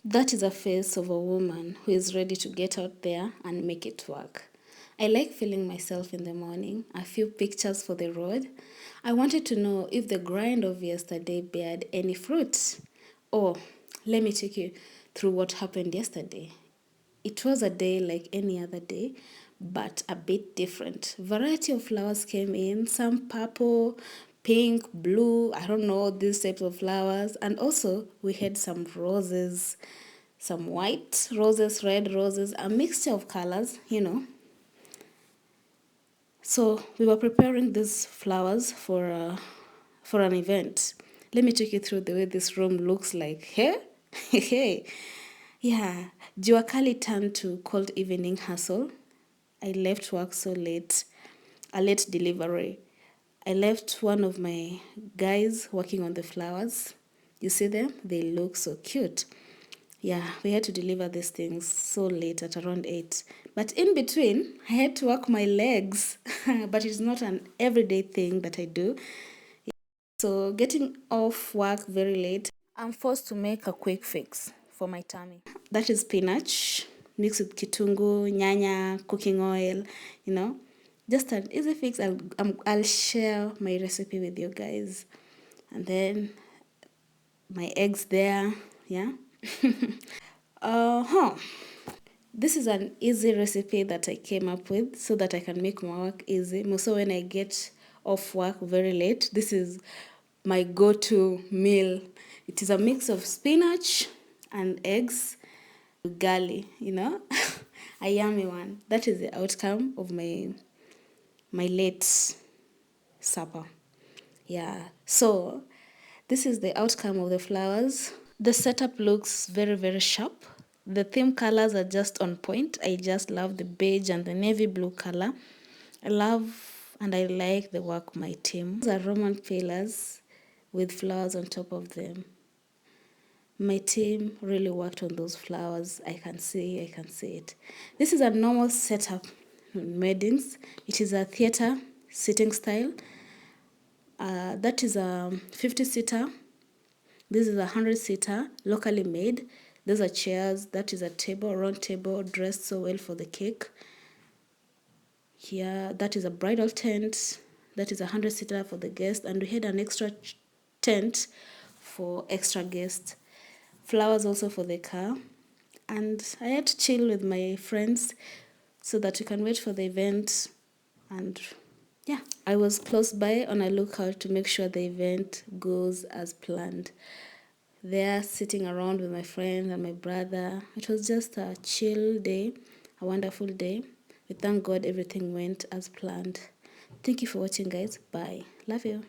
That is a face of a woman who is ready to get out there and make it work. I like feeling myself in the morning, a few pictures for the road. I wanted to know if the grind of yesterday bared any fruit. Oh, let me take you through what happened yesterday. It was a day like any other day, but a bit different. Variety of flowers came in, some purple, pink, blue, I don't know, these types of flowers. And also we had some roses, some white roses, red roses, a mixture of colors. So we were preparing these flowers for an event. Let me take you through the way this room looks like. Hey, hey, yeah. Jua Kali turned to cold evening hustle. I left work so late, a late delivery. I left one of my guys working on the flowers. You see them? They look so cute. Yeah, we had to deliver these things so late at around 8. But in between, I had to work my legs. But it's not an everyday thing that I do. So getting off work very late, I'm forced to make a quick fix for my tummy. That is spinach mixed with kitungu, nyanya, cooking oil. Just an easy fix. I'll share my recipe with you guys. And then my eggs there, yeah. Uh-huh. This is an easy recipe that I came up with so that I can make my work easy. So when I get off work very late, this is my go-to meal. It is a mix of spinach and eggs, ugali, a yummy one. That is the outcome of my late supper. Yeah. So this is the outcome of the flowers. The setup looks very, very sharp. The theme colors are just on point. I just love the beige and the navy blue color. I love and I like the work of my team. These are Roman pillars with flowers on top of them. My team really worked on those flowers. I can see it. This is a normal setup in weddings. It is a theater sitting style. That is a 50-seater. This is a 100-seater, locally made. Those are chairs. That is a table, round table, dressed so well for the cake. Here, that is a bridal tent. That is a 100-seater for the guest. And we had an extra tent for extra guests. Flowers also for the car. And I had to chill with my friends so that we can wait for the event. And yeah, I was close by on a lookout to make sure the event goes as planned. There, sitting around with my friend and my brother. It was just a chill day, a wonderful day. We thank God everything went as planned. Thank you for watching, guys. Bye. Love you.